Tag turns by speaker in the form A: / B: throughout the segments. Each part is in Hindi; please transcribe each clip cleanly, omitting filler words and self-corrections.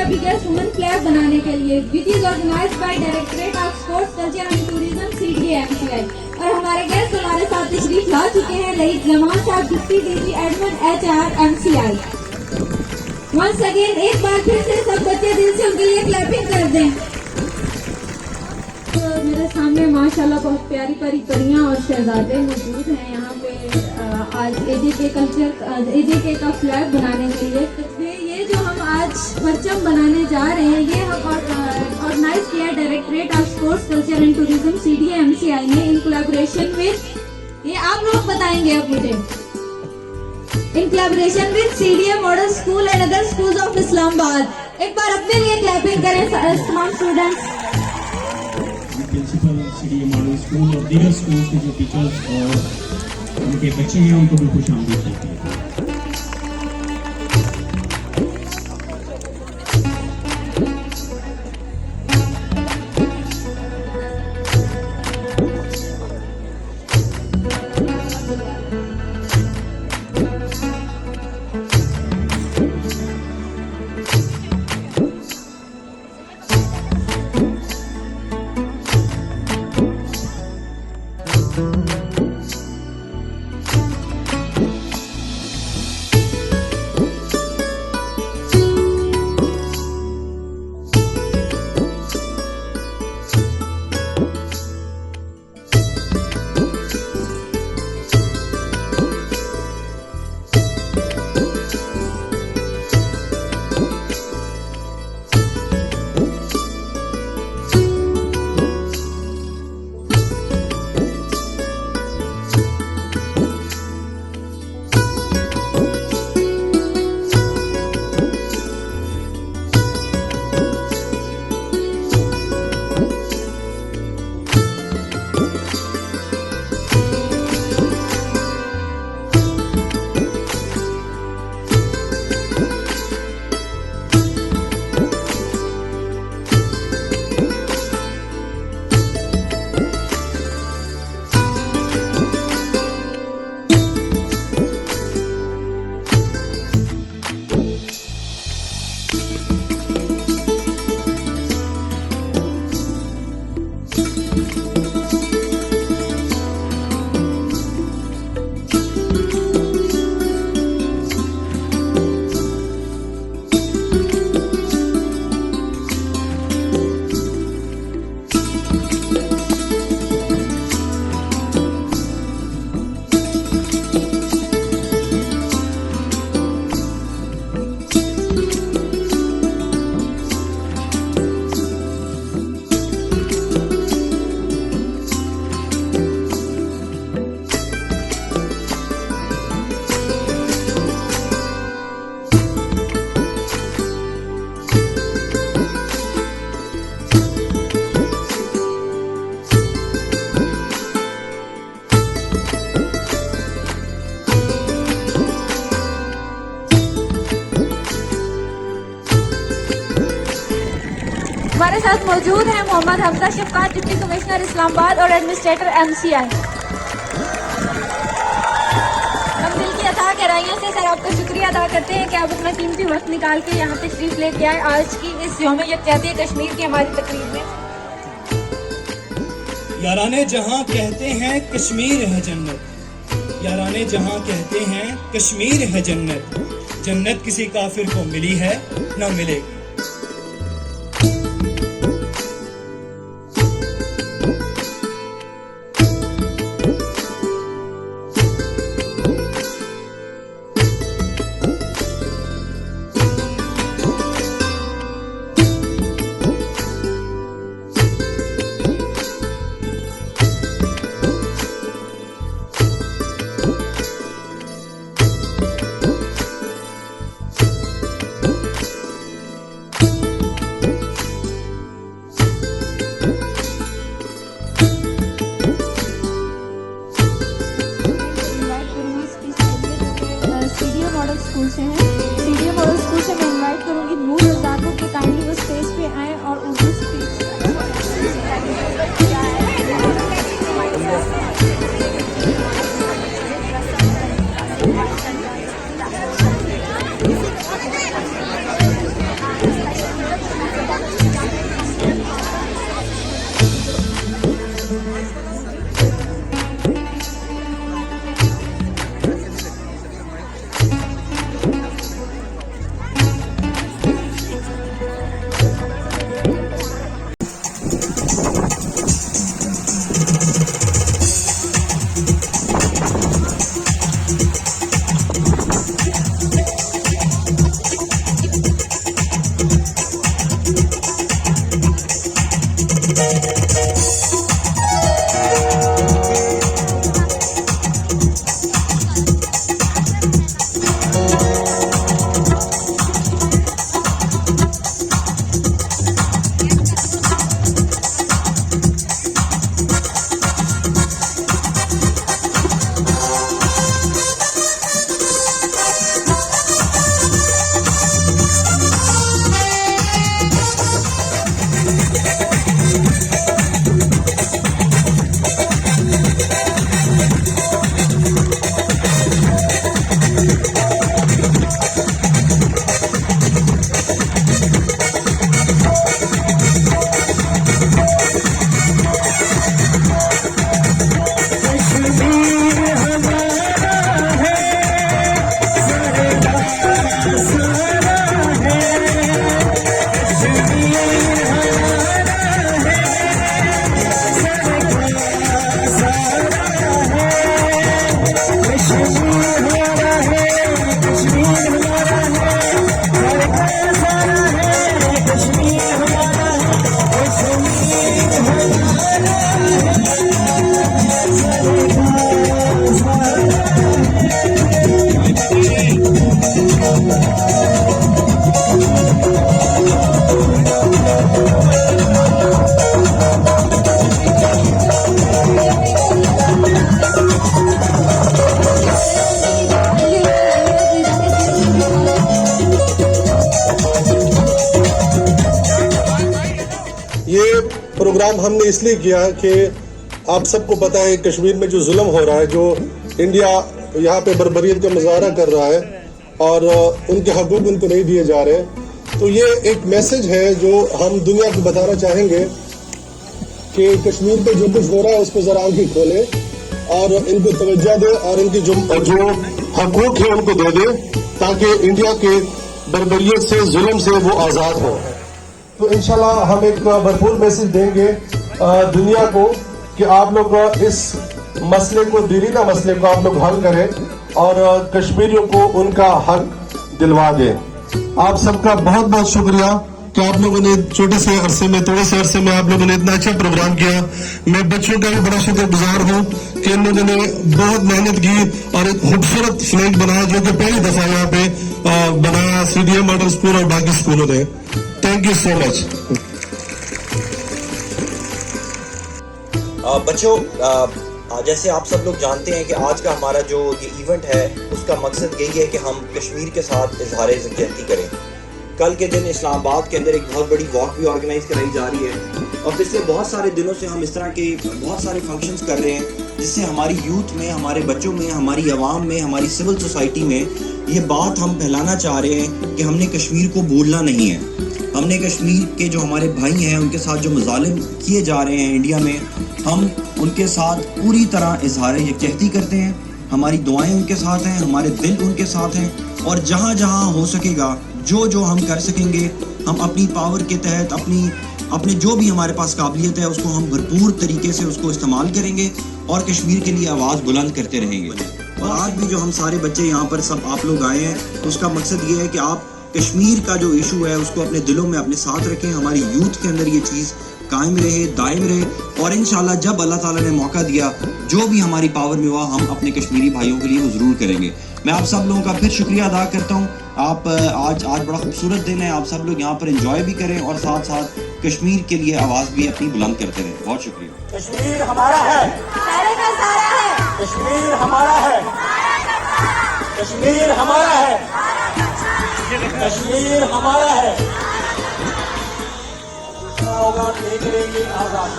A: बिगेस्ट वुमेन फ्लैग बनाने के लिए, which is organised by directorate of sports culture and tourism CDMCI। और हमारे गेस्ट हमारे साथ तशरीफ ला चुके हैं लईक जमान साहब, deputy DG admin HR MCI। Once again एक बार फिर से सब बच्चे दिल से उनके लिए क्लैपिंग कर दें। तो मेरे सामने माशाल्लाह बहुत प्यारी प्यारी परियां और शहजादे मौजूद हैं यहाँ पे आज AJK का फ्लैग बनाने के लिए। ये जो हम आज परचम बनाने जा रहे हैं ये हम ऑर्गेनाइज किया directorate of sports culture and tourism CDMCI ने इन कोलैबोरेशन विद, ये आप लोग बताएंगे अब मुझे, in collaboration with CDM model school and other schools of Islamabad. एक बार अपने लिए क्लैपिंग करें तमाम students.
B: Principal CDM model school और दीगर स्कूल के जो टीचर्स और उनके बच्चे हैं उनको भी खुश आमदीद कहते हैं।
A: हमारे साथ मौजूद हैं मोहम्मद हमजा शफकात, डिप्टी कमिश्नर इस्लामाबाद और एडमिनिस्ट्रेटर MCI। हम दिल की अता गहराइयों से सर आपका शुक्रिया अदा करते हैं कि आप अपना कीमती वक्त निकाल के यहाँ तशरीफ लेके आए आज की इस यौम यकजहती कश्मीर की हमारी तकरीब में।
B: याराने जहाँ कहते हैं कश्मीर है जन्नत, याराने जहाँ कहते हैं कश्मीर है जन्नत, जन्नत किसी काफिर को मिली है ना मिलेगी।
C: ये प्रोग्राम हमने इसलिए किया कि आप सबको पता है कश्मीर में जो जुल्म हो रहा है, जो इंडिया यहाँ पे बर्बरियत का मुजाहरा कर रहा है और उनके हकूक उनको नहीं दिए जा रहे, तो ये एक मैसेज है जो हम दुनिया को बताना चाहेंगे कि कश्मीर पे जो कुछ हो रहा है उस पर जरा आंखें खोले और इनको तवज्जो दे और इनकी जो हकूक है उनको दे दे, ताकि इंडिया के बर्बरियत से, जुल्म से वो आज़ाद हो। तो इंशाल्लाह हम एक भरपूर मैसेज देंगे दुनिया को कि आप लोग इस मसले को, दीरीना मसले को आप लोग हल करें और कश्मीरियों को उनका हक दिलवा दें। आप सबका बहुत बहुत शुक्रिया कि आप लोगों ने थोड़े से अरसे में आप लोगों ने इतना अच्छा प्रोग्राम किया। मैं बच्चों का भी बड़ा शुक्रगुजार हूँ कि इन लोगों ने बहुत मेहनत की और एक खूबसूरत फ्लैग बनाया, जो कि पहली दफा यहाँ पे बनाया सीडीएम मॉडल स्कूल और बाकी स्कूलों ने। Thank you so much.
D: बच्चों, जैसे आप सब लोग जानते हैं कि आज का हमारा जो ये इवेंट है उसका मकसद यही है कि हम कश्मीर के साथ इजहार यकजहती करें। कल के दिन इस्लामाबाद के अंदर एक बहुत बड़ी वॉक भी ऑर्गेनाइज कराई जा रही है और पिछले बहुत सारे दिनों से हम इस तरह के बहुत सारे फंक्शंस कर रहे हैं जिससे हमारी यूथ में, हमारे बच्चों में, हमारी आवाम में, हमारी सिविल सोसाइटी में ये बात हम फैलाना चाह रहे हैं कि हमने कश्मीर को भूलना नहीं है। हमने कश्मीर के जो हमारे भाई हैं उनके साथ जो मजालिम किए जा रहे हैं इंडिया में, हम उनके साथ पूरी तरह इजहार यकजहती करते हैं। हमारी दुआएं उनके साथ हैं, हमारे दिल उनके साथ हैं और जहाँ जहाँ हो सकेगा, जो हम कर सकेंगे, हम अपनी पावर के तहत अपने जो भी हमारे पास काबिलियत है उसको हम भरपूर तरीके से उसको इस्तेमाल करेंगे और कश्मीर के लिए आवाज़ बुलंद करते रहेंगे। और आज भी जो हम सारे बच्चे यहाँ पर सब आप लोग आए हैं, उसका मकसद ये है कि आप कश्मीर का जो इशू है उसको अपने दिलों में अपने साथ रखें, हमारी यूथ के अंदर ये चीज़ कायम रहे, दायम रहे और इंशाल्लाह जब अल्लाह ताला ने मौका दिया, जो भी हमारी पावर में हुआ, हम अपने कश्मीरी भाइयों के लिए वो ज़रूर करेंगे। मैं आप सब लोगों का फिर शुक्रिया अदा करता हूँ। आप आज बड़ा खूबसूरत दिन है, आप सब लोग यहाँ पर एंजॉय भी करें और साथ साथ कश्मीर के लिए आवाज़ भी अपनी बुलंद करते रहें। बहुत शुक्रिया।
E: कश्मीर हमारा है, कश्मीर हमारा है, कश्मीर हमारा है, कश्मीर हमारा है। होगा देख लेंगे आजाद,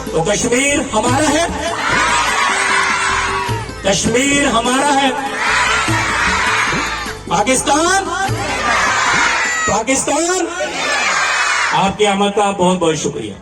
E: तो कश्मीर हमारा है, कश्मीर हमारा है। पाकिस्तान, पाकिस्तान, आपकी आमद का बहुत बहुत शुक्रिया।